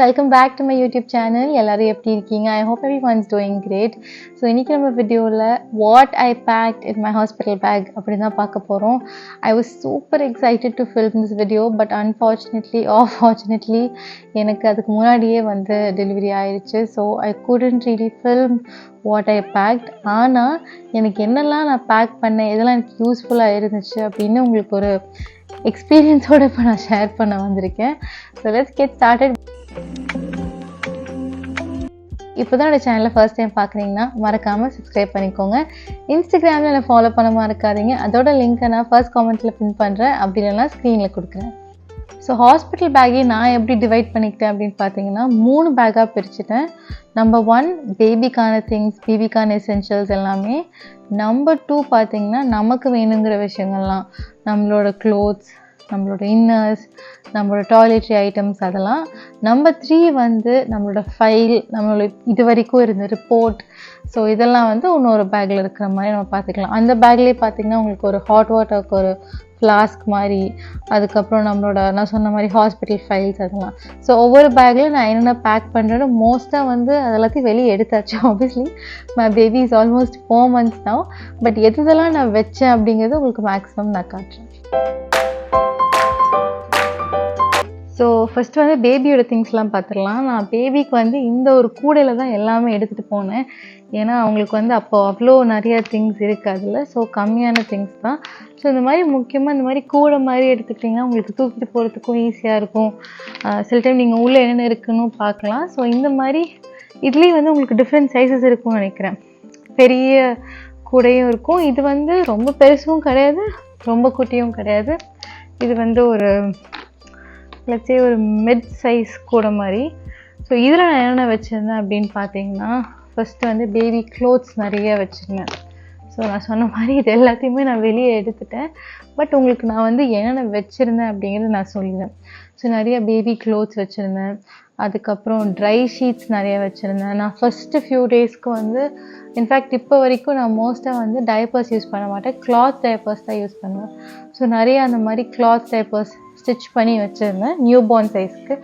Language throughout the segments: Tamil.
Welcome back to my YouTube channel. எல்லாரும் எப்படி இருக்கீங்க? I hope everyone's doing great. So இன்னைக்கு நம்ம வீடியோல what I packed in my hospital bag அப்படின்னு தான் பார்க்க போறோம். I was super excited to film this video but unfortunately or fortunately எனக்கு அதுக்கு முன்னாடியே வந்து டெலிவரி ஆயிடுச்சு. So I couldn't really film what I packed. ஆனா எனக்கு என்னெல்லாம் நான் பேக் பண்ணேன், இதெல்லாம் எனக்கு யூஸ்ஃபுல்லாக இருந்துச்சு அப்படின்னு உங்களுக்கு ஒரு எக்ஸ்பீரியன்ஸோட இப்போ நான் ஷேர் பண்ண வந்திருக்கேன். So let's get started. இப்போ தான் என்னோட சேனலை ஃபர்ஸ்ட் டைம் பார்க்குறீங்கன்னா மறக்காமல் சப்ஸ்கிரைப் பண்ணிக்கோங்க. இன்ஸ்டாகிராமில் என்னை ஃபாலோ பண்ண மறக்காதீங்க. அதோட லிங்க்கை நான் ஃபர்ஸ்ட் காமெண்ட்டில் பின் பண்ணுறேன், அப்படி இல்லைனா ஸ்க்ரீனில் கொடுக்குறேன். ஸோ ஹாஸ்பிட்டல் பேக்கே நான் எப்படி டிவைட் பண்ணிக்கிட்டேன் அப்படின்னு பார்த்தீங்கன்னா 3 பேக்காக பிரிச்சுட்டேன். நம்பர் 1 பேபிக்கான திங்ஸ், பேபிக்கான எசென்ஷியல்ஸ் எல்லாமே. நம்பர் 2 பார்த்தீங்கன்னா நமக்கு வேணுங்கிற விஷயங்கள்லாம், நம்மளோட க்ளோத்ஸ், நம்மளோட இன்னர்ஸ், நம்மளோட டாய்லெட்ரி ஐட்டம்ஸ் அதெல்லாம். நம்பர் 3 வந்து நம்மளோட ஃபைல், நம்மளோட இது வரைக்கும் இருந்த ரிப்போர்ட். ஸோ இதெல்லாம் வந்து இன்னொரு பேக்கில் இருக்கிற மாதிரி நம்ம பார்த்துக்கலாம். அந்த பேக்லேயே பார்த்திங்கன்னா உங்களுக்கு ஒரு ஹாட் வாட்டருக்கு ஒரு ஃப்ளாஸ்க் மாதிரி, அதுக்கப்புறம் நம்மளோட நான் சொன்ன மாதிரி ஹாஸ்பிட்டல் ஃபைல்ஸ் அதெல்லாம். ஸோ ஒவ்வொரு பேக்லையும் நான் என்னென்ன பேக் பண்ணுறேன்னு மோஸ்ட்டாக வந்து அதெல்லாத்தையும் வெளியே எடுத்தாச்சு. Obviously my baby is almost 4 months now. But எதுதெல்லாம் நான் வச்சேன் அப்படிங்கிறது உங்களுக்கு மேக்ஸிமம் நான் காட்டுறேன். ஸோ ஃபஸ்ட்டு வந்து பேபியோட திங்ஸ்லாம் பார்த்துடலாம். நான் பேபிக்கு வந்து இந்த ஒரு கூடையில் தான் எல்லாமே எடுத்துகிட்டு போனேன். ஏன்னா அவங்களுக்கு வந்து அப்போ அவ்வளோ நிறையா திங்ஸ் இருக்காதுல்ல. ஸோ கம்மியான திங்ஸ் தான். ஸோ இந்த மாதிரி முக்கியமாக இந்த மாதிரி கூடை மாதிரி எடுத்துக்கிட்டிங்கன்னா உங்களுக்கு தூக்கிட்டு போகிறதுக்கும் ஈஸியாக இருக்கும். சில டைம் நீங்கள் உள்ளே என்னென்ன இருக்குன்னு பார்க்கலாம். ஸோ இந்த மாதிரி இதுலேயும் வந்து உங்களுக்கு டிஃப்ரெண்ட் சைஸஸ் இருக்கும்னு நினைக்கிறேன். பெரிய கூடையும் இருக்கும். இது வந்து ரொம்ப பெருசும் கிடையாது, ரொம்ப குட்டியும் கிடையாது. இது வந்து ஒரு லட்சே ஒரு மிட் சைஸ் கூட மாதிரி. ஸோ இதில் நான் என்னென்ன வச்சுருந்தேன் அப்படின்னு பார்த்தீங்கன்னா ஃபஸ்ட்டு வந்து பேபி க்ளோத்ஸ் நிறைய வச்சுருந்தேன். ஸோ நான் சொன்ன மாதிரி இது எல்லாத்தையுமே நான் வெளியே எடுத்துட்டேன். பட் உங்களுக்கு நான் வந்து என்னென்ன வச்சுருந்தேன் அப்படிங்கிறது நான் சொல்லிடுறேன். ஸோ நிறைய பேபி க்ளோத்ஸ் வச்சுருந்தேன். அதுக்கப்புறம் ட்ரை ஷீட்ஸ் நிறைய வச்சுருந்தேன். நான் ஃபஸ்ட்டு ஃபியூ டேஸ்க்கு வந்து இன்ஃபேக்ட் இப்போ வரைக்கும் நான் மோஸ்ட்டாக வந்து டைப்பர்ஸ் யூஸ் பண்ண மாட்டேன், கிளாத் டைப்பர்ஸ் தான் யூஸ் பண்ணுவேன். ஸோ நிறைய அந்த மாதிரி கிளாத் டைப்பர்ஸ் ஸ்டிச் பண்ணி வச்சுருந்தேன் நியூ பார்ன் சைஸ்க்கு.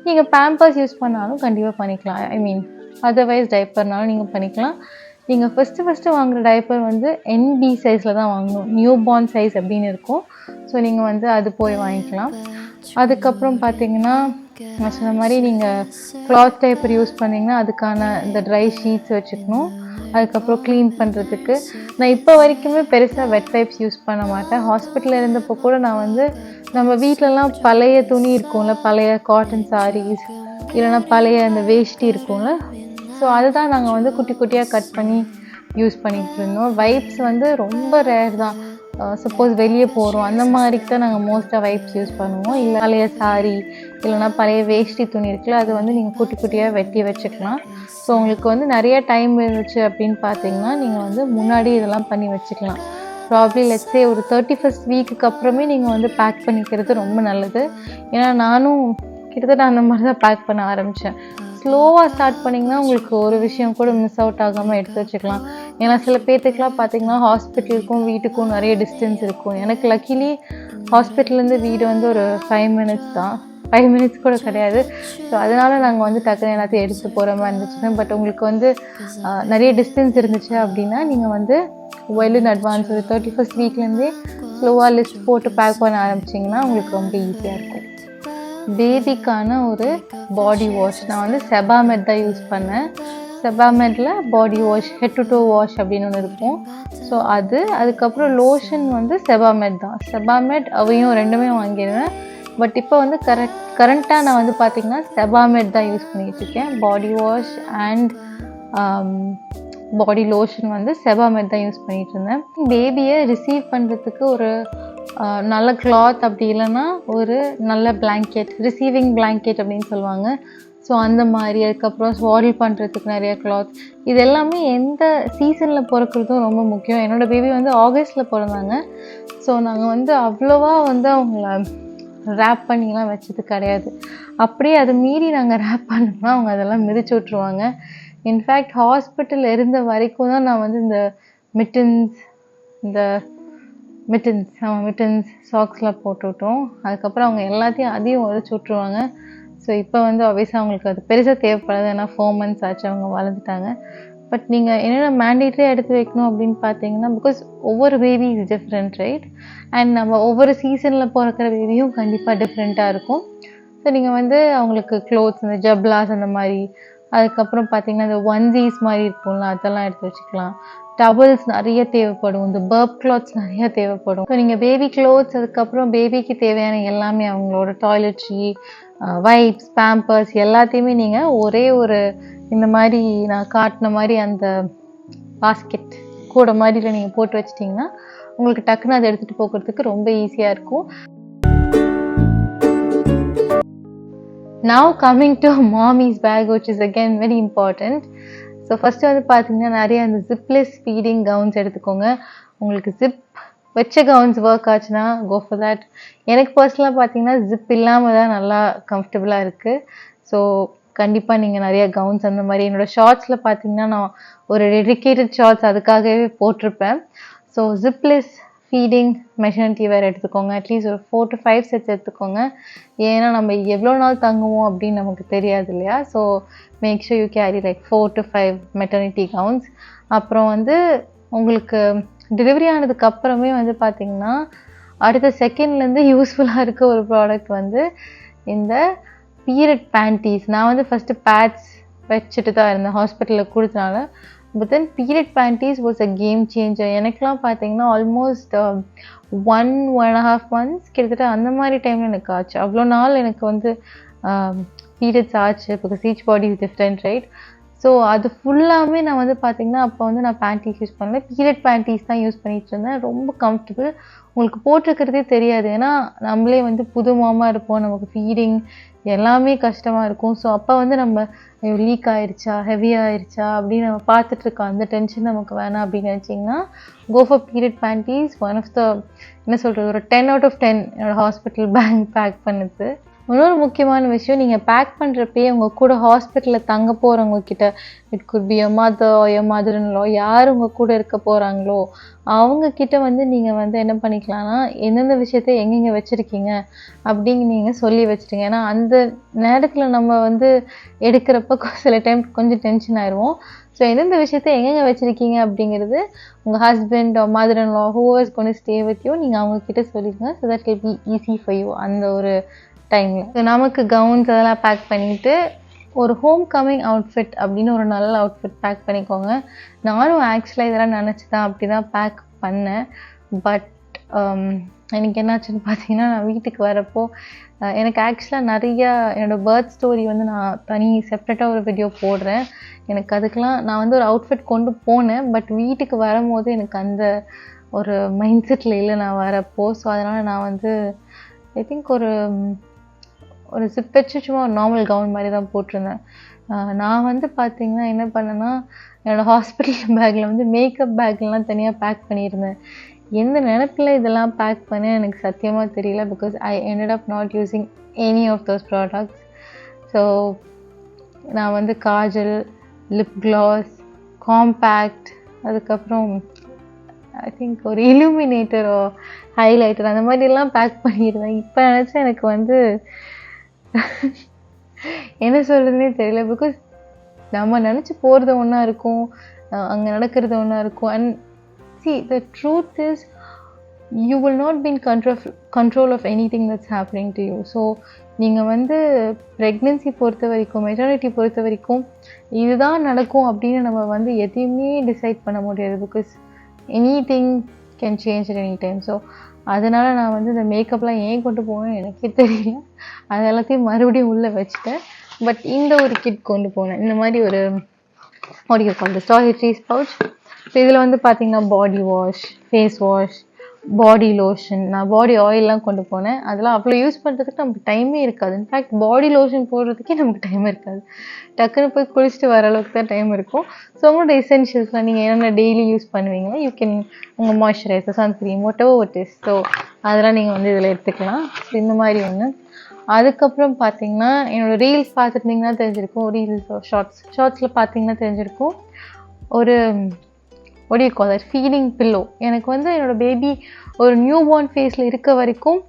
நீங்கள் பேம்பர்ஸ் யூஸ் பண்ணாலும் கண்டிப்பாக பண்ணிக்கலாம். ஐ மீன் அதர்வைஸ் டைப்பர்னாலும் நீங்கள் பண்ணிக்கலாம். நீங்கள் ஃபஸ்ட்டு வாங்குகிற டைப்பர் வந்து NB சைஸில் தான் வாங்கணும். நியூ பார்ன் சைஸ் அப்படின்னு இருக்கும். ஸோ நீங்கள் வந்து அது போய் வாங்கிக்கலாம். அதுக்கப்புறம் பார்த்தீங்கன்னா நான் சொன்ன மாதிரி நீங்கள் கிளாத் டைப்பர் யூஸ் பண்ணிங்கன்னா அதுக்கான இந்த ட்ரை ஷீட்ஸ் வச்சுக்கணும். அதுக்கப்புறம் க்ளீன் பண்ணுறதுக்கு நான் இப்போ வரைக்குமே பெருசாக வெட் வைப்ஸ் யூஸ் பண்ண மாட்டேன். ஹாஸ்பிட்டலில் இருந்தப்போ கூட நான் வந்து நம்ம வீட்டிலலாம் பழைய துணி இருக்கும்ல, பழைய காட்டன் சாரீஸ் இல்லைன்னா பழைய அந்த வேஷ்டி இருக்கும்ல, ஸோ அதுதான் நாங்கள் வந்து குட்டி குட்டியாக கட் பண்ணி யூஸ் பண்ணிகிட்டு இருந்தோம். வைப்ஸ் வந்து ரொம்ப ரேர் தான். சப்போஸ் வெளியே போகிறோம் அந்த மாதிரிக்கு தான் நாங்கள் மோஸ்ட்டாக வைப்ஸ் யூஸ் பண்ணுவோம். இல்லை பழைய சாரி இல்லைனா பழைய வேஷ்டி துணி இருக்குல்ல, அது வந்து நீங்கள் குட்டி குட்டியாக வெட்டி வச்சுக்கலாம். ஸோ உங்களுக்கு வந்து நிறைய டைம் இருந்துச்சு அப்படின்னு பார்த்தீங்கன்னா நீங்கள் வந்து முன்னாடி இதெல்லாம் பண்ணி வச்சுக்கலாம். ப்ராப்ளி லெட்ஸே ஒரு 31st வீக்குக்கு அப்புறமே நீங்கள் வந்து பேக் பண்ணிக்கிறது ரொம்ப நல்லது. ஏன்னா நானும் கிட்டத்தட்ட அந்த மாதிரி தான் பேக் பண்ண ஆரம்பித்தேன். ஸ்லோவாக ஸ்டார்ட் பண்ணிங்கன்னா உங்களுக்கு ஒரு விஷயம் கூட மிஸ் அவுட் ஆகாமல் எடுத்து வச்சுக்கலாம். ஏன்னா சில பேர்த்துக்கெலாம் பார்த்திங்கன்னா ஹாஸ்பிட்டலுக்கும் வீட்டுக்கும் நிறைய டிஸ்டன்ஸ் இருக்கும். எனக்கு லக்கிலி ஹாஸ்பிட்டல்லேருந்து வீடு வந்து ஒரு 5 minutes தான், 5 minutes கூட கிடையாது. ஸோ அதனால் நாங்கள் வந்து டக்குன்னு எல்லாத்தையும் எடுத்து போகிற மாதிரி இருந்துச்சுன்னா. பட் உங்களுக்கு வந்து நிறைய டிஸ்டன்ஸ் இருந்துச்சு அப்படின்னா நீங்கள் வந்து வெல் இன் அட்வான்ஸ் ஒரு 31st வீக்லேருந்தே ஸ்லோவாக லிஸ்ட் போட்டு பேக் பண்ண ஆரம்பிச்சிங்கன்னா உங்களுக்கு ரொம்ப ஈஸியாக இருக்கும். பேபிக்கான ஒரு பாடி வாஷ் நான் வந்து செபாமெட் தான் யூஸ் பண்ணேன். செபாமெட்டில் body wash, head to toe wash அப்படின்னு ஒன்று இருக்கும். ஸோ அதுக்கப்புறம் லோஷன் வந்து செபாமெட் தான். செபாமெட் அவையும் ரெண்டுமே வாங்கிடுவேன். பட் இப்போ வந்து கரண்ட்டாக நான் வந்து பார்த்திங்கன்னா செபாமெட் தான் யூஸ் பண்ணிகிட்டு இருக்கேன். Body wash and body lotion வந்து செபாமெட் தான் யூஸ் பண்ணிகிட்டு இருந்தேன். பேபியை ரிசீவ் பண்ணுறதுக்கு ஒரு நல்ல கிளாத், அப்படி இல்லைன்னா ஒரு நல்ல பிளாங்கெட், ரிசீவிங் பிளாங்கெட் அப்படின்னு சொல்லுவாங்க. ஸோ அந்த மாதிரி, அதுக்கப்புறம் ஸ்வாடில் பண்ணுறதுக்கு நிறைய கிளாத், இது எல்லாமே எந்த சீசனில் பிறக்கிறதும் ரொம்ப முக்கியம். என்னோடய பேபி வந்து ஆகஸ்ட்டில் பிறந்தாங்க. ஸோ நாங்கள் வந்து அவ்வளோவா வந்து அவங்கள ரேப் பண்ணிலாம் வச்சது கிடையாது. அப்படியே அதை மீறி நாங்கள் ரேப் பண்ணோம்னா அவங்க அதெல்லாம் மிதிச்சு விட்ருவாங்க. இன்ஃபேக்ட் ஹாஸ்பிட்டல் இருந்த வரைக்கும் தான் நான் வந்து இந்த மிட்டன்ஸ் சாக்ஸ்லாம் போட்டுவிட்டோம். அதுக்கப்புறம் அவங்க எல்லாத்தையும் அதையும் உதச்சி விட்ருவாங்க. ஸோ இப்போ வந்து ஆப்வியஸாக அவங்களுக்கு அது பெருசாக தேவைப்படாது, ஏன்னா 4 months ஆச்சு, அவங்க வளர்ந்துட்டாங்க. பட் நீங்கள் என்னென்ன மேண்டேட்டரியாக எடுத்து வைக்கணும் அப்படின்னு பார்த்தீங்கன்னா, பிகாஸ் ஒவ்வொரு baby is different, right? And நம்ம ஒவ்வொரு சீசனில் பிறக்கிற பேபியும் கண்டிப்பாக டிஃப்ரெண்ட்டாக இருக்கும். ஸோ நீங்கள் வந்து அவங்களுக்கு க்ளோத்ஸ், இந்த ஜப்லாஸ் அந்த மாதிரி, அதுக்கப்புறம் பார்த்தீங்கன்னா இந்த ஒன்சீஸ் மாதிரி இருக்கும்ல, அதெல்லாம் எடுத்து வச்சுக்கலாம். டவல்ஸ் நிறைய தேவைப்படும், இந்த பர்ப் கிளாத்ஸ் நிறைய தேவைப்படும். ஸோ நீங்கள் பேபி க்ளோத்ஸ், அதுக்கப்புறம் பேபிக்கு தேவையான எல்லாமே, அவங்களோட டாய்லெட்ரி, வைப்ஸ், பேம்பர்ஸ் எல்லாத்தையுமே நீங்கள் ஒரே ஒரு இந்த மாதிரி நான் காட்டின மாதிரி அந்த பாஸ்கெட் கூட மாதிரில நீங்கள் போட்டு வச்சிட்டிங்கன்னா உங்களுக்கு டக்குன்னு அதை எடுத்துகிட்டு போகிறதுக்கு ரொம்ப ஈஸியாக இருக்கும். Now coming to mommy's bag, which is again very important. So first வந்து பார்த்தீங்கன்னா நிறைய அந்த ஜிப்லெஸ் ஃபீடிங் கவுன்ஸ் எடுத்துக்கோங்க. உங்களுக்கு ஜிப் வச்ச கவுன்ஸ் ஒர்க் ஆச்சுன்னா கோ ஃபார் தட். எனக்கு பர்சனலாக பார்த்தீங்கன்னா ஜிப் இல்லாமல் தான் நல்லா கம்ஃபர்டபுளாக இருக்குது. ஸோ கண்டிப்பாக நீங்கள் நிறைய கவுன்ஸ் அந்த மாதிரி, என்னோடய ஷார்ட்ஸில் பார்த்தீங்கன்னா நான் ஒரு டெடிக்கேட்டட் ஷார்ட்ஸ் அதுக்காகவே போட்டிருப்பேன். ஸோ ஜிப்லெஸ் ஃபீடிங் மெட்டர்னிட்டி வேர் எடுத்துக்கோங்க. அட்லீஸ்ட் ஒரு 4 to 5 செட்ஸ் எடுத்துக்கோங்க. ஏன்னா நம்ம எவ்வளோ நாள் தங்குவோம் அப்படின்னு நமக்கு தெரியாது இல்லையா? So make sure you carry like 4 to 5 maternity gowns. அப்புறம் வந்து உங்களுக்கு டெலிவரி ஆனதுக்கு அப்புறமே வந்து பார்த்தீங்கன்னா அடுத்த செகண்ட்லேருந்து யூஸ்ஃபுல்லாக இருக்க ஒரு ப்ராடக்ட் வந்து இந்த பீரியட் பேண்டீஸ். நான் வந்து ஃபஸ்ட்டு பேட்ஸ் வச்சுட்டு தான் இருந்தேன் ஹாஸ்பிட்டலில் கொடுத்தனால. But then period panties was a game changer. எனக்குலாம் பார்த்தீங்கன்னா ஆல்மோஸ்ட் 1.5 months கிட்டத்தட்ட அந்த மாதிரி டைமில் எனக்கு ஆச்சு. அவ்வளோ நாள் எனக்கு வந்து பீரியட்ஸ் ஆச்சு, because each body is different, right? So அது ஃபுல்லாமே நான் வந்து பார்த்தீங்கன்னா அப்போ வந்து நான் பேண்டீஸ் யூஸ் பண்ணல, பீரியட் பேண்டீஸ் தான் யூஸ் பண்ணிகிட்டு இருந்தேன். ரொம்ப கம்ஃபர்டபுள், உங்களுக்கு போட்டிருக்கிறதே தெரியாது. ஏன்னா நம்மளே வந்து புது மாமா இருப்போம், நமக்கு ஃபீடிங் எல்லாமே கஷ்டமாக இருக்கும். ஸோ அப்போ வந்து நம்ம லீக் ஆயிடுச்சா, ஹெவி ஆயிடுச்சா அப்படின்னு நம்ம பார்த்துட்ருக்கோம். அந்த டென்ஷன் நமக்கு வேணாம் அப்படின்னு நினச்சிங்கன்னா go for period panties. One of the என்ன சொல்கிறது, ஒரு 10 out of 10 என்னோடய ஹாஸ்பிட்டல் பேக் பண்ணுது. இன்னொரு முக்கியமான விஷயம், நீங்கள் பேக் பண்ணுறப்பயே உங்கள் கூட ஹாஸ்பிட்டலில் தங்க போகிறவங்க கிட்ட, it could be your mother, your mother in law, யார் உங்கள் கூட இருக்க போகிறாங்களோ அவங்கக்கிட்ட வந்து நீங்கள் வந்து என்ன பண்ணிக்கலாம்னா எந்தெந்த விஷயத்த எங்கெங்கே வச்சுருக்கீங்க அப்படிங்க நீங்கள் சொல்லி வச்சுருங்க. ஏன்னா அந்த நேரத்தில் நம்ம வந்து எடுக்கிறப்ப சில டைம் கொஞ்சம் டென்ஷன் ஆயிடுவோம். ஸோ எந்தெந்த விஷயத்த எங்கெங்கே வச்சுருக்கீங்க அப்படிங்கிறது உங்கள் husband, மதர்-இன்-லா, whoever is going to stay with you, நீங்கள் அவங்கக்கிட்ட சொல்லிடுங்க. So that will be easy for you அந்த ஒரு டைமில். ஸோ நமக்கு கவுன்ஸ் அதெல்லாம் பேக் பண்ணிவிட்டு ஒரு ஹோம் கம்மிங் அவுட்ஃபிட் அப்படின்னு ஒரு நல்ல அவுட்ஃபிட் பேக் பண்ணிக்கோங்க. நானும் ஆக்சுவலாக இதெல்லாம் நினச்சி தான் அப்படி தான் பேக் பண்ணேன். பட் எனக்கு என்னாச்சுன்னு பார்த்தீங்கன்னா, நான் வீட்டுக்கு வரப்போ எனக்கு ஆக்சுவலாக நிறையா என்னோடய பர்த் ஸ்டோரி வந்து நான் தனி செப்ரேட்டாக ஒரு வீடியோ போடுறேன். எனக்கு அதுக்கெலாம் நான் வந்து ஒரு அவுட்ஃபிட் கொண்டு போனேன். பட் வீட்டுக்கு வரும்போது எனக்கு அந்த ஒரு மைண்ட் செட்டில் இல்லை நான் வரப்போ. ஸோ அதனால் நான் வந்து ஐ திங்க் ஒரு ஜிப் வச்சு சும்மா ஒரு நார்மல் கவுன் மாதிரி தான் போட்டிருந்தேன். நான் வந்து பார்த்தீங்கன்னா என்ன பண்ணேன்னா, என்னோடய ஹாஸ்பிட்டல் பேக்கில் வந்து மேக்கப் பேக்லாம் தனியாக பேக் பண்ணியிருந்தேன். எந்த நினைப்பில் இதெல்லாம் பேக் பண்ணேன் எனக்கு சத்தியமாக தெரியல. Because I ended up not using any of those products. So நான் வந்து காஜல், லிப் கிளாஸ், காம்பேக்ட், அதுக்கப்புறம் ஐ திங்க் ஒரு இலுமினேட்டரோ ஹைலைட்டர் அந்த மாதிரிலாம் பேக் பண்ணியிருந்தேன். இப்போ நினச்சா எனக்கு வந்து என்ன சொல்கிறதுனே தெரியல. பிகாஸ் நம்ம நினச்சி போகிறது ஒன்றா இருக்கும், அங்கே நடக்கிறது ஒன்றா இருக்கும். And see, the truth is you will not be in control of anything that's happening to you. So நீங்கள் வந்து ப்ரெக்னென்சி பொறுத்த வரைக்கும், மெட்டர்னிட்டி பொறுத்த வரைக்கும் இதுதான் நடக்கும் அப்படின்னு நம்ம வந்து எதையுமே டிசைட் பண்ண முடியாது. Because anything can change at any time. So அதனால் நான் வந்து இந்த மேக்கப்லாம் ஏன் கொண்டு போனேன் எனக்கே தெரியல. அது எல்லாத்தையும் மறுபடியும் உள்ளே வச்சுட்டேன். பட் இந்த ஒரு கிட் கொண்டு போனேன், இந்த மாதிரி ஒரு audio call toiletries pouch. So இதில் வந்து பார்த்திங்கன்னா body wash, face wash, body lotion, நான் பாடி ஆயிலெலாம் கொண்டு போனேன். அதெல்லாம் அவ்வளோ யூஸ் பண்ணுறதுக்கு நமக்கு டைமே இருக்காது. இன்ஃபேக்ட் பாடி லோஷன் போடுறதுக்கே நமக்கு டைம் இருக்காது. டக்குன்னு போய் குளிச்சுட்டு வர அளவுக்கு தான் டைம் இருக்கும். ஸோ உங்களோட எசென்ஷியல்ஸ்லாம் நீங்கள் என்னென்ன டெய்லி யூஸ் பண்ணுவீங்களோ யூ கேன், உங்கள் moisturiser, sunscreen, whatever it is, so அதெல்லாம் நீங்கள் வந்து இதில் எடுத்துக்கலாம். ஸோ இந்த மாதிரி ஒன்று. அதுக்கப்புறம் பார்த்தீங்கன்னா என்னோடய ரீல்ஸ் பார்த்துருந்தீங்கன்னா தெரிஞ்சிருக்கும், ரீல்ஸ் ஷார்ட்ஸில் பார்த்தீங்கன்னா தெரிஞ்சிருக்கும், ஒரு what do you call that, feeding pillow. எனக்கு வந்து என்னோடய பேபி ஒரு நியூ பார்ன் ஃபேஸில் இருக்க வரைக்கும்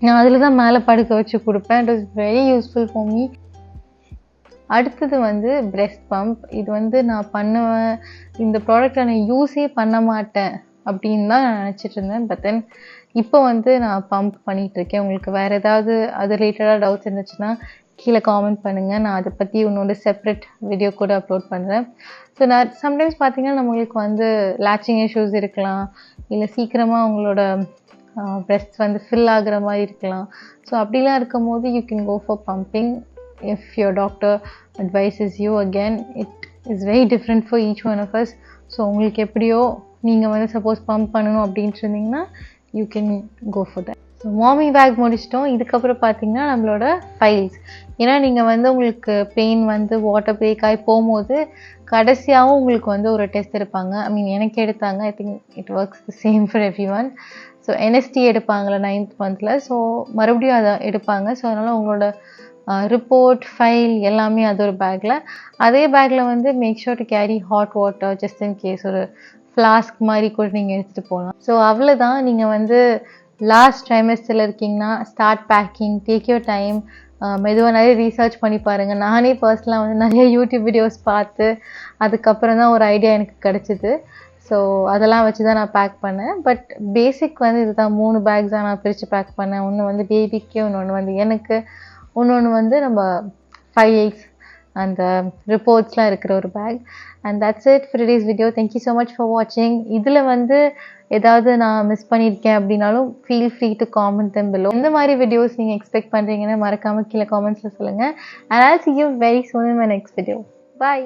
நான் அதில் தான் மேலே படுக்க வச்சு கொடுப்பேன். It was very useful for me. அடுத்தது வந்து பிரெஸ்ட் பம்ப். இது வந்து நான் பண்ணுவேன், இந்த ப்ராடக்டை நான் யூஸே பண்ண மாட்டேன் அப்படின்னு தான் நான் நினச்சிட்டு இருந்தேன். பட் தென் இப்போ வந்து நான் பம்ப் பண்ணிகிட்ருக்கேன். உங்களுக்கு வேறு ஏதாவது அது ரிலேட்டடாக டவுட்ஸ் இருந்துச்சுன்னா கீழே காமெண்ட் பண்ணுங்கள். நான் அதை பற்றி இன்னொரு செப்ரேட் வீடியோ கூட அப்லோட் பண்ணுறேன். ஸோ நான் சம்டைம்ஸ் பார்த்தீங்கன்னா நம்மளுக்கு வந்து லேச்சிங் இஷ்யூஸ் இருக்கலாம், இல்லை சீக்கிரமாக உங்களோட பிரெஸ்ட் வந்து ஃபில் ஆகுற மாதிரி இருக்கலாம். ஸோ அப்படிலாம் இருக்கும் போது you can go for pumping if your doctor advises you. Again it is very different for each one of us. So உங்களுக்கு எப்படியோ நீங்கள் வந்து சப்போஸ் பம்ப் பண்ணணும் அப்படின்ட்டு இருந்தீங்கன்னா you can go for that. So morning bag முடிச்சிட்டோம். இதுக்கப்புறம் பார்த்தீங்கன்னா நம்மளோட ஃபைல்ஸ். ஏன்னா நீங்கள் வந்து உங்களுக்கு பெயின் வந்து வாட்டர் பிரேக் ஆகி போகும்போது கடைசியாகவும் உங்களுக்கு வந்து ஒரு டெஸ்ட் எடுப்பாங்க. ஐ மீன் எனக்கு எடுத்தாங்க. I think it works the same for every one. So NST எடுப்பாங்களே 9th மந்தில். ஸோ மறுபடியும் அதை எடுப்பாங்க. ஸோ அதனால் உங்களோட ரிப்போர்ட் ஃபைல் எல்லாமே அது ஒரு பேக்கில். அதே பேக்கில் வந்து make sure to carry hot water just in case. ஒரு ஃப்ளாஸ்க் மாதிரி கூட நீங்கள் எடுத்துகிட்டு போகலாம். ஸோ அவ்வளோதான். நீங்கள் வந்து லாஸ்ட் ட்ரைமஸ்டரில் இருக்கீங்கன்னா start packing, take your time. மெதுவாக நிறைய ரீசர்ச் பண்ணி பாருங்கள். நானே பர்சனலாக வந்து நிறைய யூடியூப் வீடியோஸ் பார்த்து அதுக்கப்புறம் தான் ஒரு ஐடியா எனக்கு கிடச்சிது. ஸோ அதெல்லாம் வச்சு தான் நான் பேக் பண்ணேன். பட் பேசிக் வந்து இதுதான். 3 பேக்ஸ் தான் நான் பிரித்து பேக் பண்ணேன். ஒன்று வந்து பேபிக்கு, இன்னொன்று வந்து எனக்கு, இன்னொன்று வந்து நம்ம 5 eggs அந்த ரிப்போர்ட்ஸ்லாம் இருக்கிற ஒரு bag. And that's it for today's video. Thank you so much for வாட்சிங். இதில் வந்து ஏதாவது நான் மிஸ் பண்ணியிருக்கேன் அப்படின்னாலும் feel free to comment them below. எந்த மாதிரி வீடியோஸ் நீங்கள் எக்ஸ்பெக்ட் பண்ணுறீங்கன்னு மறக்காமல் கீழே காமெண்ட்ஸில் சொல்லுங்கள். And I'll see you very soon in my next video. Bye.